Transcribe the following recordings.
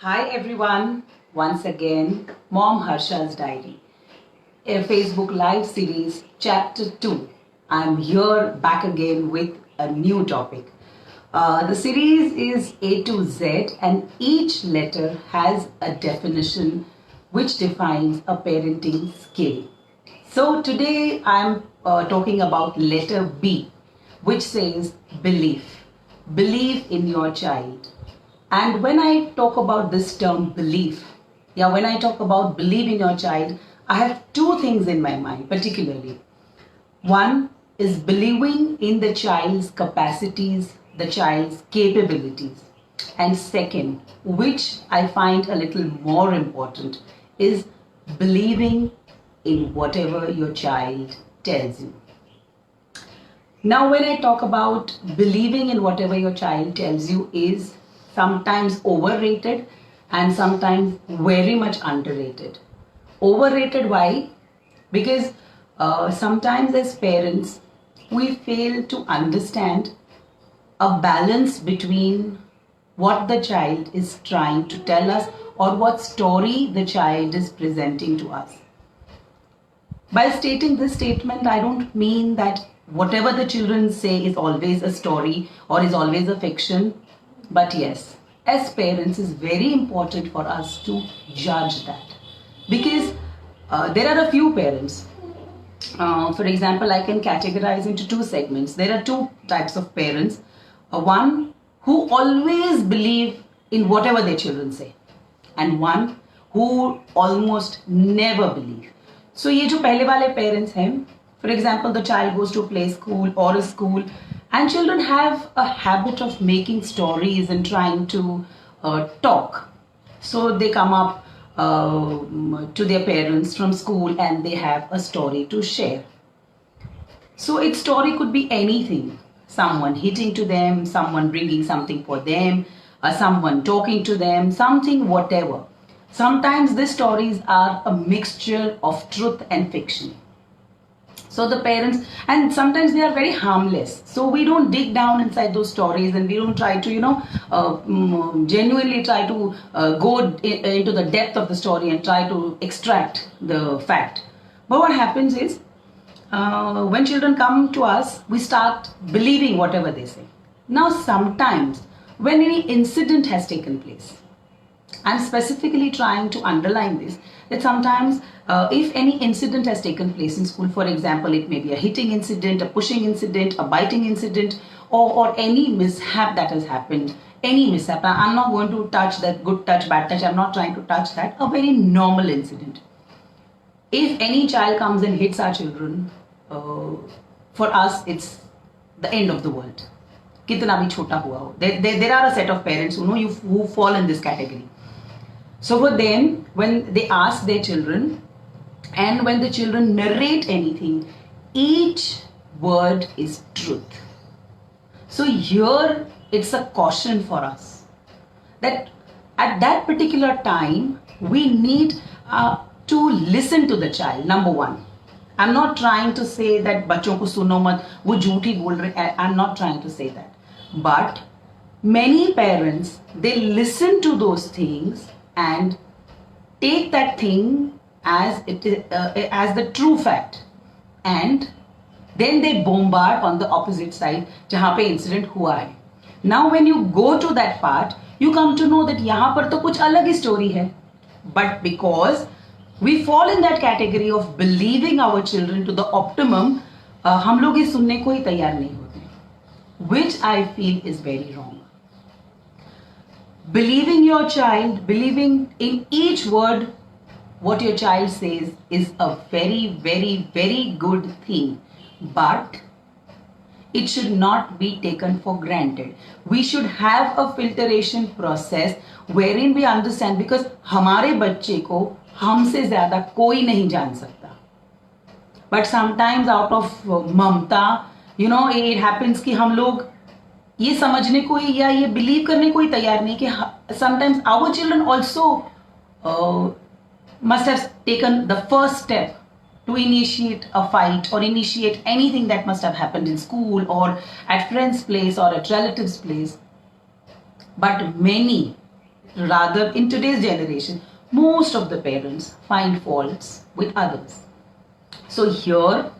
Hi everyone, once again, Mom Harsha's Diary, a Facebook live series, chapter 2. I'm here back again with a new topic. The series is A to Z, and each letter has a definition which defines a parenting skill. So today I'm talking about letter B, which says belief. Believe in your child. And when I talk about this term belief, when I talk about believe in your child, I have two things in my mind particularly. One is believing in the child's capacities, the child's capabilities. And second, which I find a little more important, is believing in whatever your child tells you. Now, when I talk about believing in whatever your child tells you is sometimes overrated and sometimes very much underrated. Overrated, why? Because sometimes as parents, we fail to understand a balance between what the child is trying to tell us or what story the child is presenting to us. By stating this statement, I don't mean that whatever the children say is always a story or is always a fiction. But yes, as parents, it's very important for us to judge that. Because there are a few parents. For example, I can categorize into two segments. There are two types of parents. One who always believe in whatever their children say. And one who almost never believe. So ये जो पहले वाले parents हैं, for example, the child goes to a play school or a school, and children have a habit of making stories and trying to talk. So they come up to their parents from school and they have a story to share. So its story could be anything. Someone hitting to them, someone bringing something for them, someone talking to them, something whatever. Sometimes these stories are a mixture of truth and fiction. So the parents, and sometimes they are very harmless. So we don't dig down inside those stories and we don't try to, genuinely try to go into the depth of the story and try to extract the fact. But what happens is, when children come to us, we start believing whatever they say. Now sometimes, when any incident has taken place, I'm specifically trying to underline this, that sometimes if any incident has taken place in school, for example, it may be a hitting incident, a pushing incident, a biting incident, or any mishap that has happened, any mishap. I'm not going to touch that good touch, bad touch. I'm not trying to touch that. A very normal incident. If any child comes and hits our children, for us, it's the end of the world. Kitna bhi chota hua ho. There are a set of parents who fall in this category. So for them, when they ask their children and when the children narrate anything, each word is truth. So here it's a caution for us that at that particular time, we need to listen to the child, number one. I'm not trying to say that bachon ko suno mat, wo jhoothi bol rahe. I'm not trying to say that. But many parents, they listen to those things and take that thing as it is, as the true fact, and then they bombard on the opposite side जहाँ पे incident हुआ है. Now when you go to that part, you come to know that यहाँ पर तो कुछ अलग ही story है. But because we fall in that category of believing our children to the optimum, हम लोग ये सुनने को ही तैयार नहीं होते, which I feel is very wrong. Believing your child, believing in each word what your child says is a very, very, very good thing. But it should not be taken for granted. We should have a filtration process wherein we understand, because हमारे बच्चे को हमसे ज़्यादा कोई नहीं जान सकता. But sometimes out of Mamata, it happens कि हम लोग ये समझने को या ये बिलीव करने को ही तैयार नहीं कि sometimes our children also must have taken the first step to initiate a fight or initiate anything that must have happened in school or at friend's place or at relative's place. But many rather in today's generation, most of the parents find faults with others. So here,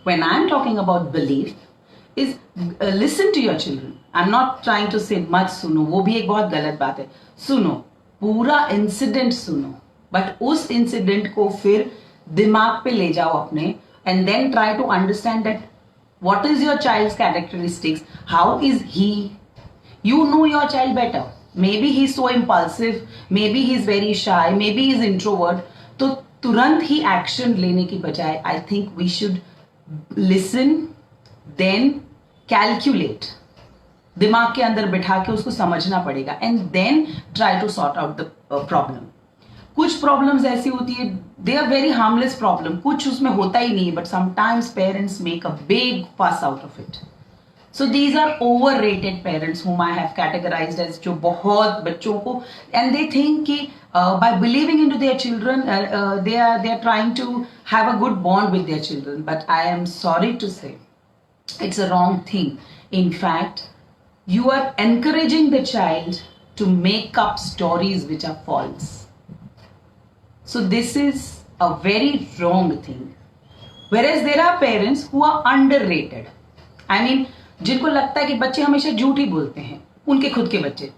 when I'm talking about belief, is listen to your children. I'm not trying to say मत सुनो, वो भी एक बहुत गलत बात है. सुनो, पूरा इंसिडेंट सुनो, बट उस इंसिडेंट को फिर दिमाग पे ले जाओ अपने, and then try to understand that what is your child's characteristics, how is he. You know your child better. Maybe he's so impulsive, maybe he's very shy, maybe he's introvert. तो तुरंत ही action लेने की बजाय I think we should listen, then calculate, दिमाग के अंदर बिठा के उसको समझना पड़ेगा, and then try to sort out the problem. कुछ प्रॉब्लम्स ऐसी होती है, they are very harmless problem, कुछ उसमें होता ही नहीं, but sometimes parents make a big fuss out of it. So these are overrated parents whom I have categorized as जो बहुत बच्चों को, and they think कि by believing into their children they are trying to have a good bond with their children, but I am sorry to say it's a wrong thing. In fact, you are encouraging the child to make up stories which are false. So this is a very wrong thing. Whereas there are parents who are underrated. I mean, जिनको लगता है कि बच्चे हमेशा झूठ ही बोलते हैं, उनके खुद के बच्चे.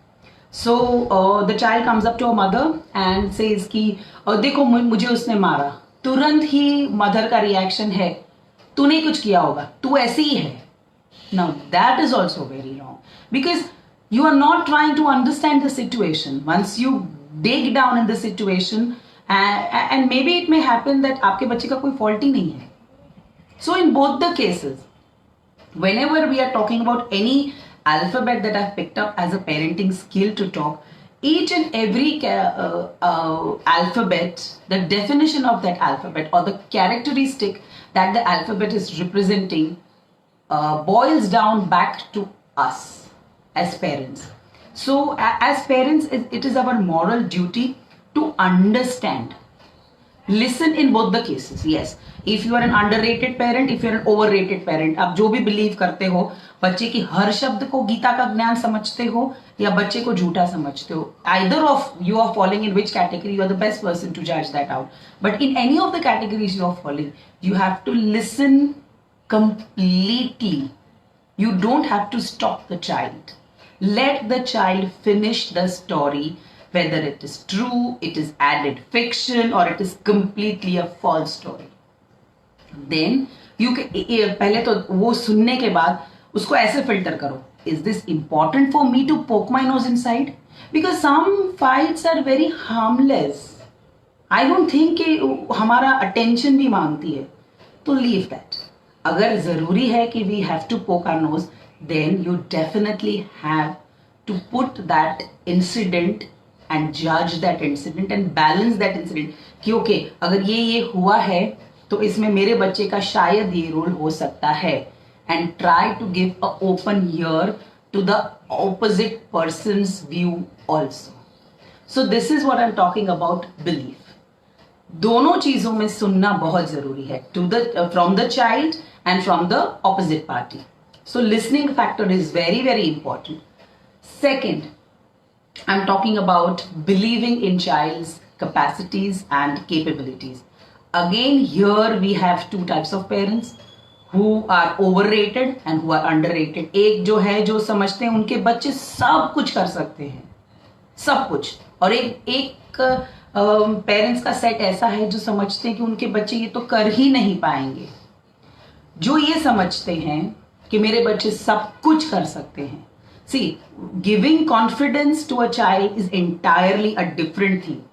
So the child comes up to a mother and says कि देखो मुझे उसने मारा. तुरंत ही मदर का रिएक्शन है, तूने कुछ किया होगा, तू ऐसी ही है. Now that is also very wrong, because you are not trying to understand the situation. Once you dig down in the situation, and may be it may happen that आपके बच्चे का कोई फॉल्ट ही नहीं है. So in both the cases, whenever we are talking about any alphabet that I've picked up as a parenting skill to talk, each and every alphabet, the definition of that alphabet or the characteristic that the alphabet is representing boils down back to us as parents. So as parents, it is our moral duty to understand. Listen in both the cases. Yes, if you are an underrated parent, if you are an overrated parent, आप जो भी believe करते हो, बच्चे की हर शब्द को गीता का ज्ञान समझते हो या बच्चे को झूठा समझते हो, either of you are falling in which category, you are the best person to judge that out. But in any of the categories you are falling, you have to listen completely. You don't have to stop the child. Let the child finish the story, whether it is true, it is added fiction, or it is completely a false story. Then you can, पहले तो वो सुनने के बाद उसको ऐसे filter करो, is this important for me to poke my nose inside? Because some fights are very harmless. I don't think कि हमारा attention भी मांगती है, तो leave that. अगर जरूरी है कि we have to poke our nose, then you definitely have to put that incident and judge that incident and balance that incident कि okay, अगर ये हुआ है तो इसमें मेरे बच्चे का शायद ये रोल हो सकता है, and try to give a open ear to the opposite person's view also. So this is what I'm talking about belief. दोनों चीजों में सुनना बहुत जरूरी है, to the from the child and from the opposite party. So listening factor is very, very important. Second, I'm talking about believing in child's capacities and capabilities. Again, here we have two types of parents who are overrated and who are underrated. एक जो है जो समझते हैं उनके बच्चे सब कुछ कर सकते हैं, सब कुछ, और एक पेरेंट्स का सेट ऐसा है जो समझते हैं कि उनके बच्चे ये तो कर ही नहीं पाएंगे. जो ये समझते हैं कि मेरे बच्चे सब कुछ कर सकते हैं. See, giving confidence to a child is entirely a different thing.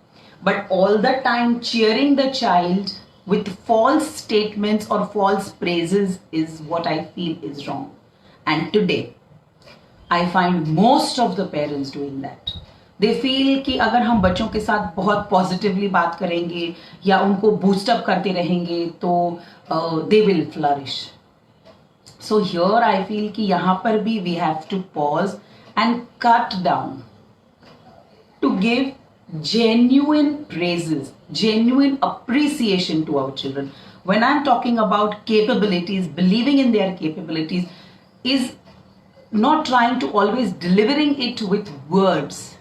But all the time cheering the child with false statements or false praises is what I feel is wrong. And today, I find most of the parents doing that. They feel कि अगर हम बच्चों के साथ बहुत positively बात करेंगे या उनको boost up करते रहेंगे तो they will flourish. So here I feel कि यहाँ पर भी we have to pause and cut down to give genuine praises, genuine appreciation to our children. When I'm talking about capabilities, believing in their capabilities is not trying to always delivering it with words.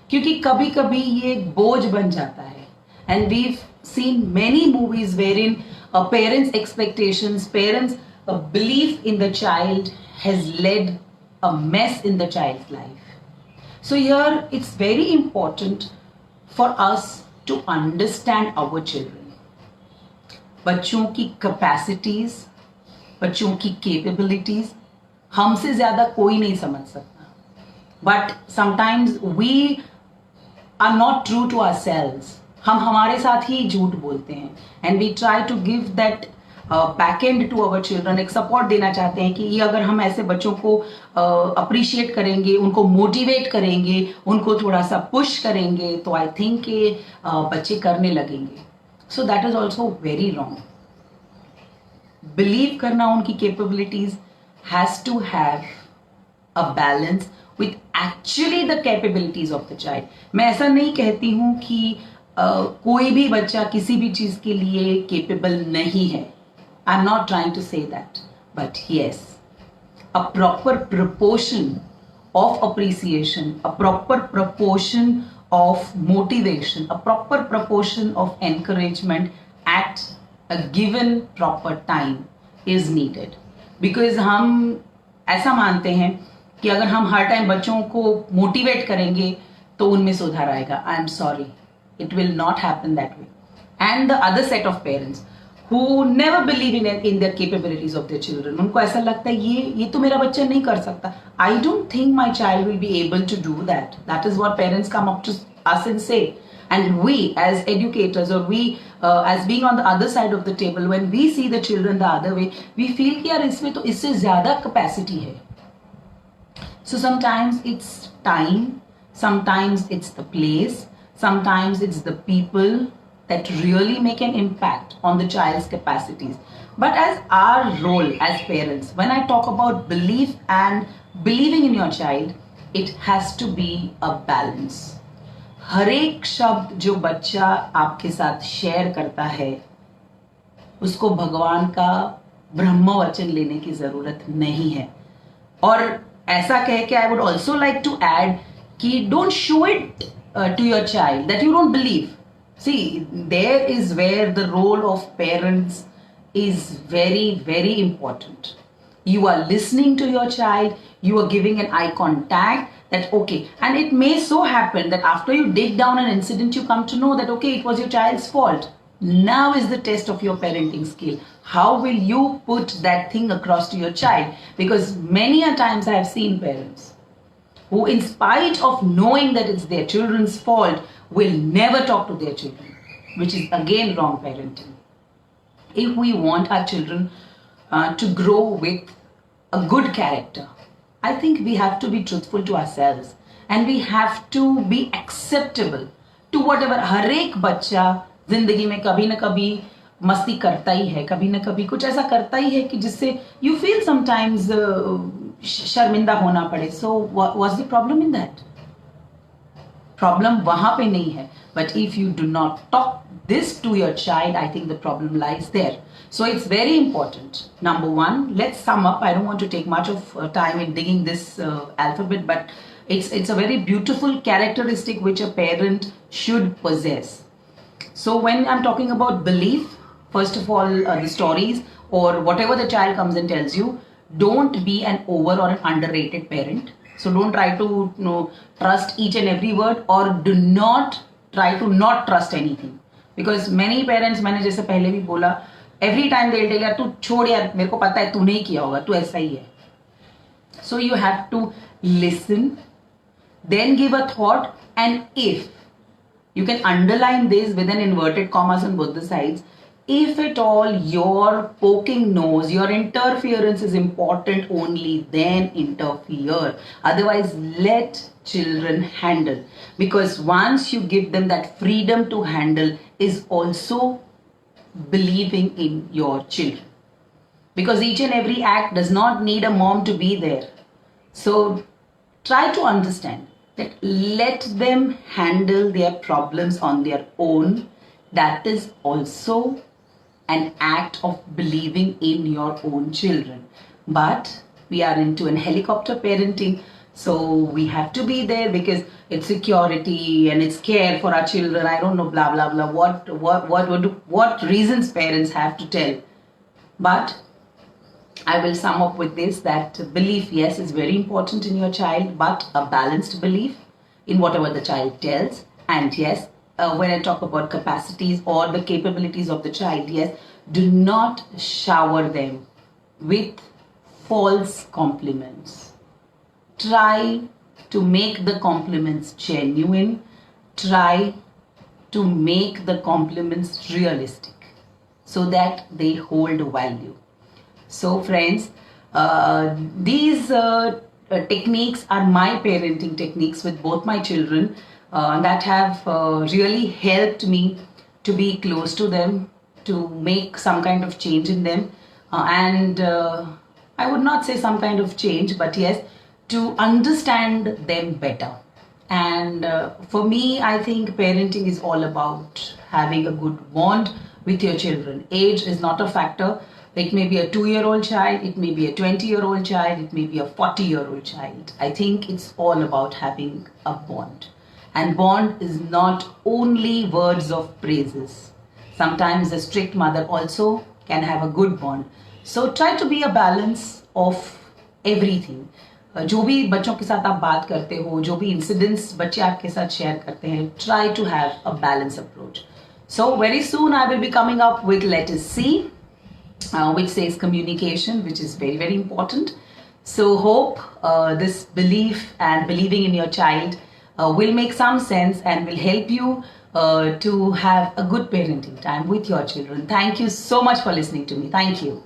क्योंकि कभी कभी ये एक बोझ बन जाता है. And we seen many movies wherein a parent's expectations, parents' belief in the child has led a mess in the child's life. So here it's very important for us to understand our children. बच्चों की capacities, बच्चों की capabilities हमसे ज्यादा कोई नहीं समझ सकता. But sometimes we are not true to ourselves. हम हमारे साथ ही झूठ बोलते हैं. And we try to give that back and to our children. एक सपोर्ट देना चाहते हैं कि ये अगर हम ऐसे बच्चों को अप्रिशिएट करेंगे, उनको मोटिवेट करेंगे, उनको थोड़ा सा पुश करेंगे, तो आई थिंक ये बच्चे करने लगेंगे. So that is also very wrong. Believe करना उनकी capabilities has to have a balance with actually the capabilities of the child. मैं ऐसा नहीं कहती हूं कि कोई भी बच्चा किसी भी चीज के लिए कैपेबल नहीं है. I am not trying to say that, but yes, a proper proportion of appreciation, a proper proportion of motivation, a proper proportion of encouragement at a given proper time is needed. Because हम ऐसा मानते हैं कि अगर हम हर time बच्चों को motivate करेंगे तो उनमें सुधार आएगा. I am sorry, it will not happen that way. And the other set of parents who never believe in their capabilities of their children, उनको ऐसा लगता है ये तो मेरा बच्चा नहीं कर सकता. I don't think my child will be able to do that. That is what parents come up to us and say. And we as educators, or we as being on the other side of the table, when we see the children the other way, we feel कि यार इसमें तो इससे ज्यादा capacity है. So sometimes it's time, sometimes it's the place, sometimes it's the people that really make an impact on the child's capacities. But as our role as parents, when I talk about belief and believing in your child, it has to be a balance. हर एक शब्द जो बच्चा आपके साथ share करता है उसको भगवान का ब्रह्म वचन लेने की जरूरत नहीं है. और ऐसा कह के I would also like to add कि don't show it to your child that you don't believe. See, there is where the role of parents is very, very important. You are listening to your child, you are giving an eye contact that okay, and it may so happen that after you dig down an incident you come to know that okay, it was your child's fault. Now is the test of your parenting skill. How will you put that thing across to your child? Because many a times I have seen parents who, in spite of knowing that it's their children's fault, will never talk to their children, which is again wrong parenting. If we want our children to grow with a good character, I think we have to be truthful to ourselves and we have to be acceptable to whatever. हर एक बच्चा जिंदगी में कभी ना कभी मस्ती करता ही है, कभी ना कभी कुछ ऐसा करता ही है कि जिससे you feel sometimes शर्मिंदा होना पड़े. So what's the problem in that? Problem वहां पे नहीं है. But if you do not talk this to your child, I think the problem lies there. So it's very important. Number one, let's sum up. I don't want to take much of time in digging this alphabet, but it's a very beautiful characteristic which a parent should possess. So when I'm talking about belief, first of all, the stories or whatever the child comes and tells you, don't be an over or an underrated parent. So don't try to trust each and every word, or do not try to not trust anything. Because many parents, मैंने जैसे पहले भी बोला, every time they'll tell यार तू छोड़ यार, मेरे को पता है तू नहीं किया होगा, तू ऐसा ही है. So you have to listen, then give a thought, and if you can underline this with an inverted commas on both the sides, if at all your poking nose, your interference is important, only then interfere. Otherwise, let children handle. Because once you give them that freedom to handle is also believing in your children. Because each and every act does not need a mom to be there. So try to understand that let them handle their problems on their own. That is also an act of believing in your own children. But we are into an helicopter parenting, so we have to be there because it's security and it's care for our children. I don't know, blah blah blah. What reasons parents have to tell, but I will sum up with this, that belief, yes, is very important in your child, but a balanced belief in whatever the child tells. And yes, when I talk about capacities or the capabilities of the child, yes, do not shower them with false compliments. Try to make the compliments genuine. Try to make the compliments realistic so that they hold value. So friends, these techniques are my parenting techniques with both my children that have really helped me to be close to them, to make some kind of change in them, and I would not say some kind of change, but yes, to understand them better. And for me, I think parenting is all about having a good bond with your children. Age is not a factor. It may be a 2-year-old child, it may be a 20-year-old child, it may be a 40-year-old child. I think it's all about having a bond. And bond is not only words of praises. Sometimes a strict mother also can have a good bond. So try to be a balance of everything. जो भी बच्चों के साथ आप बात करते हो, जो भी incidents बच्चे आपके साथ share करते हैं, try to have a balanced approach. So very soon I will be coming up with letter C, which says communication, which is very, very important. So hope this belief and believing in your child will make some sense and will help you to have a good parenting time with your children. Thank you so much for listening to me. Thank you.